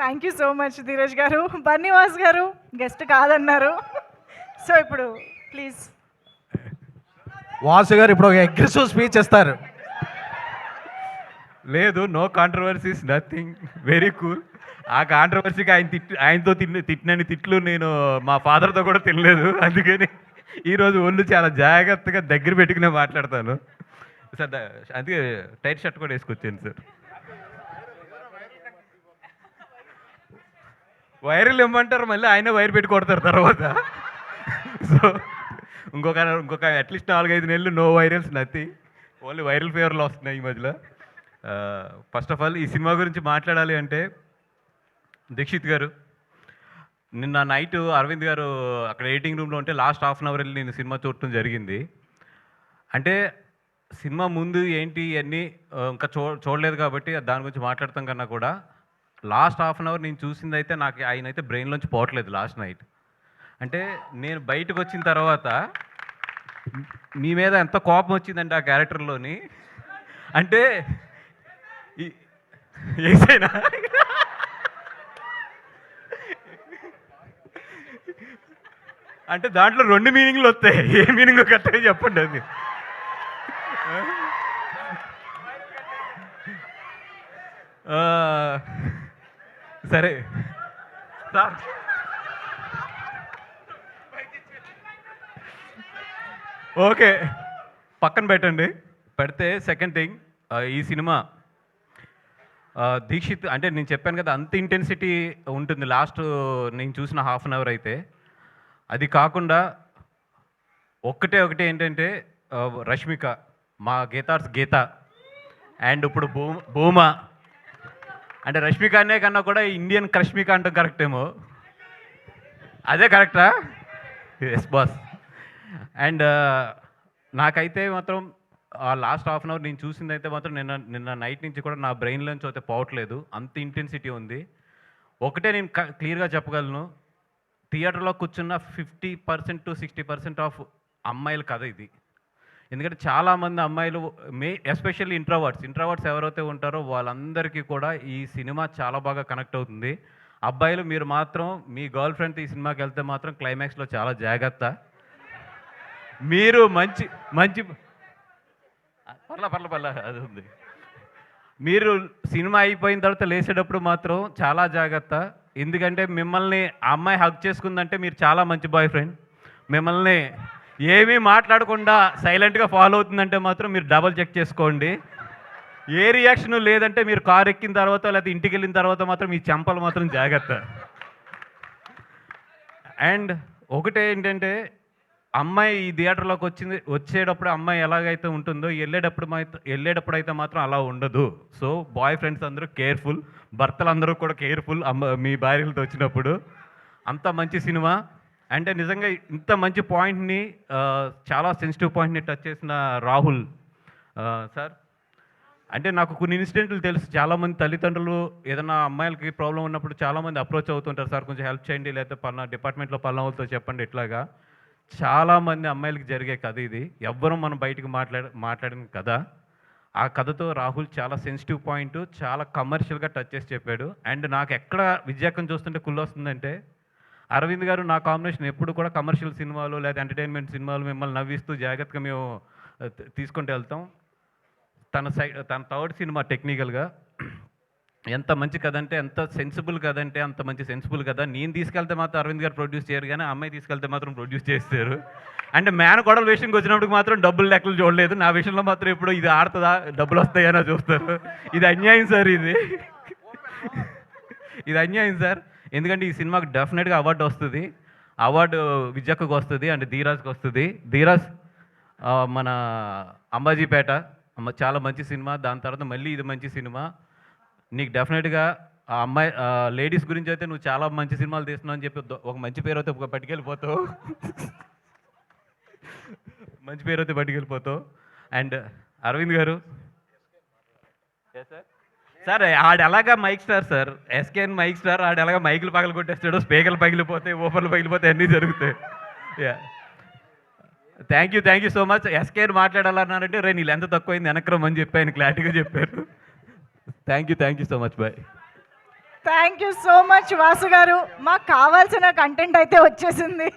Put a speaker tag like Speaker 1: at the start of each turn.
Speaker 1: Thank you so much Dheeraj గారు. బన్నీవాస్ గారు guest కాదన్నారు. సో ఇప్పుడు ప్లీజ్.
Speaker 2: వాసు గారు ఇప్పుడు ఒక అగ్రెసివ్ స్పీచ్ ఇస్తారు.
Speaker 3: లేదు, no controversies, nothing, very cool. ఆ కాంట్రవర్సీకి ఆయనతో తిట్టినని తిట్లు నేను మా ఫాదర్తో కూడా తినలేదు. అందుకని ఈరోజు ఒళ్ళు చాలా జాగ్రత్తగా దగ్గర పెట్టుకునే మాట్లాడతాను సార్. అందుకే టైట్ షర్ట్ కూడా వేసుకొచ్చాను సార్. వైరల్ ఇమ్మంటారు, మళ్ళీ ఆయన వైర్ పెట్టి కొడతారు తర్వాత. సో ఇంకొక అట్లీస్ట్ 4-5 నెలలు no virals, nothing, only viral ఫీవర్లు వస్తున్నాయి ఈ మధ్యలో. ఫస్ట్ ఆఫ్ ఆల్ ఈ సినిమా గురించి మాట్లాడాలి అంటే, దీక్షిత్ గారు నిన్న నైట్ అరవింద్ గారు అక్కడ ఎడిటింగ్ రూమ్లో ఉంటే లాస్ట్ హాఫ్ అన్ అవర్ వెళ్ళి నేను సినిమా చూడటం జరిగింది. అంటే సినిమా ముందు ఏంటి అన్నీ ఇంకా చూడలేదు కాబట్టి దాని గురించి మాట్లాడతాం కన్నా కూడా లాస్ట్ హాఫ్ అన్ అవర్ నేను చూసింది అయితే నాకు ఆయన అయితే బ్రెయిన్లోంచి పోవట్లేదు లాస్ట్ నైట్. అంటే నేను బయటకు వచ్చిన తర్వాత మీ మీద ఎంత కోపం వచ్చిందంటే ఆ క్యారెక్టర్లోని, అంటే ఏసైనా అంటే దాంట్లో 2 మీనింగ్లు వస్తాయి. ఏ మీనింగ్ కరెక్ట్గా చెప్పండి అది. సరే సార్, ఓకే పక్కన పెట్టండి. పెడితే సెకండ్ థింగ్, ఈ సినిమా దీక్షిత్ అంటే నేను చెప్పాను కదా అంత ఇంటెన్సిటీ ఉంటుంది లాస్ట్ నేను చూసిన హాఫ్ అన్ అవర్ అయితే. అది కాకుండా ఒకటే ఏంటంటే రష్మిక, మా గీతార్స్ గీత, అండ్ ఇప్పుడు భూమా, అంటే రష్మిక అనే కన్నా కూడా ఇండియన్ క్రష్మిక అంటాం కరెక్ట్ ఏమో, అదే కరెక్టా? Yes boss. అండ్ నాకైతే మాత్రం ఆ లాస్ట్ హాఫ్ అన్ అవర్ నేను చూసింది అయితే మాత్రం నిన్న నైట్ నుంచి కూడా నా బ్రెయిన్లోంచి అయితే పోవట్లేదు, అంత ఇంటెన్సిటీ ఉంది. ఒకటే నేను క్లియర్గా చెప్పగలను, థియేటర్లో కూర్చున్న 50% to 60% ఆఫ్ అమ్మాయిల కథ ఇది. ఎందుకంటే చాలామంది అమ్మాయిలు ఎస్పెషల్లీ ఇంట్రోవర్ట్స్ ఎవరైతే ఉంటారో వాళ్ళందరికీ కూడా ఈ సినిమా చాలా బాగా కనెక్ట్ అవుతుంది. అబ్బాయిలు మీరు మాత్రం మీ గర్ల్ ఫ్రెండ్తో ఈ సినిమాకి వెళ్తే మాత్రం క్లైమాక్స్లో చాలా జాగ్రత్త. మీరు మంచి పర్ల అది ఉంది. మీరు సినిమా అయిపోయిన తర్వాత లేచేటప్పుడు మాత్రం చాలా జాగ్రత్త. ఎందుకంటే మిమ్మల్ని ఆ అమ్మాయి హగ్ చేసుకుందంటే మీరు చాలా మంచి బాయ్ ఫ్రెండ్. మిమ్మల్ని ఏమీ మాట్లాడకుండా సైలెంట్గా ఫాలో అవుతుందంటే మాత్రం మీరు డబల్ చెక్ చేసుకోండి. ఏ రియాక్షన్ లేదంటే మీరు కారు ఎక్కిన తర్వాత లేకపోతే ఇంటికి వెళ్ళిన తర్వాత మాత్రం మీ చెంపలు మాత్రం జాగ్రత్త. అండ్ ఒకటే ఏంటంటే, అమ్మాయి ఈ థియేటర్లోకి వచ్చేటప్పుడు అమ్మాయి ఎలాగైతే ఉంటుందో వెళ్ళేటప్పుడు అయితే మాత్రం అలా ఉండదు. సో బాయ్ ఫ్రెండ్స్ అందరూ కేర్ఫుల్, భర్తలు అందరూ కూడా కేర్ఫుల్ మీ భార్యలతో వచ్చినప్పుడు. అంత మంచి సినిమా. అంటే నిజంగా ఇంత మంచి పాయింట్ని, చాలా సెన్సిటివ్ పాయింట్ని టచ్ చేసిన రాహుల్ సార్. అంటే నాకు కొన్ని ఇన్సిడెంట్లు తెలుసు, చాలామంది తల్లిదండ్రులు ఏదైనా అమ్మాయిలకి ప్రాబ్లం ఉన్నప్పుడు చాలామంది అప్రోచ్ అవుతుంటారు, సార్ కొంచెం హెల్ప్ చేయండి, లేకపోతే పలానా డిపార్ట్మెంట్లో పలానా వాళ్ళతో చెప్పండి. ఇట్లాగా చాలామంది అమ్మాయిలకి జరిగే కథ ఇది. ఎవ్వరూ మనం బయటకు మాట్లాడిన కథ. ఆ కథతో రాహుల్ చాలా సెన్సిటివ్ పాయింట్ చాలా కమర్షియల్గా టచ్ చేసి చెప్పాడు. అండ్ నాకు ఎక్కడ విజయకం చూస్తుంటే కుళ్ళు వస్తుందంటే, అరవింద్ గారు నా కాంబినేషన్ ఎప్పుడు కూడా కమర్షియల్ సినిమాలు లేదా ఎంటర్టైన్మెంట్ సినిమాలు మిమ్మల్ని నవ్విస్తూ జాగ్రత్తగా మేము తీసుకుంటూ వెళ్తాం. తన థర్డ్ సినిమా టెక్నికల్గా ఎంత మంచి కథ అంటే, ఎంత సెన్సిబుల్ కథ అంటే అంత మంచి సెన్సిబుల్ కథ. నేను తీసుకెళ్తే మాత్రం అరవింద్ గారు ప్రొడ్యూస్ చేయరు, కానీ అమ్మాయి తీసుకెళ్తే మాత్రం ప్రొడ్యూస్ చేస్తారు. అంటే మేనకోడల విషయంకి వచ్చినప్పుడు మాత్రం డబ్బులు లెక్కలు చూడలేదు, నా విషయంలో మాత్రం ఇప్పుడు ఇది ఆడుతుందా డబ్బులు వస్తాయని చూస్తారు. ఇది అన్యాయం సార్, ఇది అన్యాయం సార్. ఎందుకంటే ఈ సినిమాకి డెఫినెట్గా అవార్డు వస్తుంది. అవార్డు విజయక్కకు వస్తుంది అండ్ ధీరాజ్కి వస్తుంది. ధీరాజ్ మన అంబాజీపేట చాలా మంచి సినిమా, దాని తర్వాత మళ్ళీ ఇది మంచి సినిమా. నీకు డెఫినెట్గా ఆ అమ్మాయి లేడీస్ గురించి అయితే నువ్వు చాలా మంచి సినిమాలు తీస్తున్నావు అని చెప్పి ఒక మంచి పేరు అయితే పట్టుకెళ్ళిపోతావు, మంచి పేరు అయితే పట్టుకెళ్ళిపోతావు. అండ్ అరవింద్ గారు సార్, ఆడు ఎలాగా mike star sir, SKN mike star, ఆడు ఎలాగా మైకులు పగలు కొట్టేస్తాడు, స్పీకర్లు పగిలిపోతాయి, ఓఫర్లు పగిలిపోతాయి, అన్నీ జరుగుతాయి. Yeah, thank you so much. SKN మాట్లాడాలన్నారంటే రే నీళ్ళు ఎంత తక్కువైంది వెనక్రమని చెప్పి ఆయన క్లారిటీగా చెప్పారు. Thank you so much bye.
Speaker 1: Thank you so much Vasu గారు. మాకు కావాల్సిన కంటెంట్ అయితే వచ్చేసింది.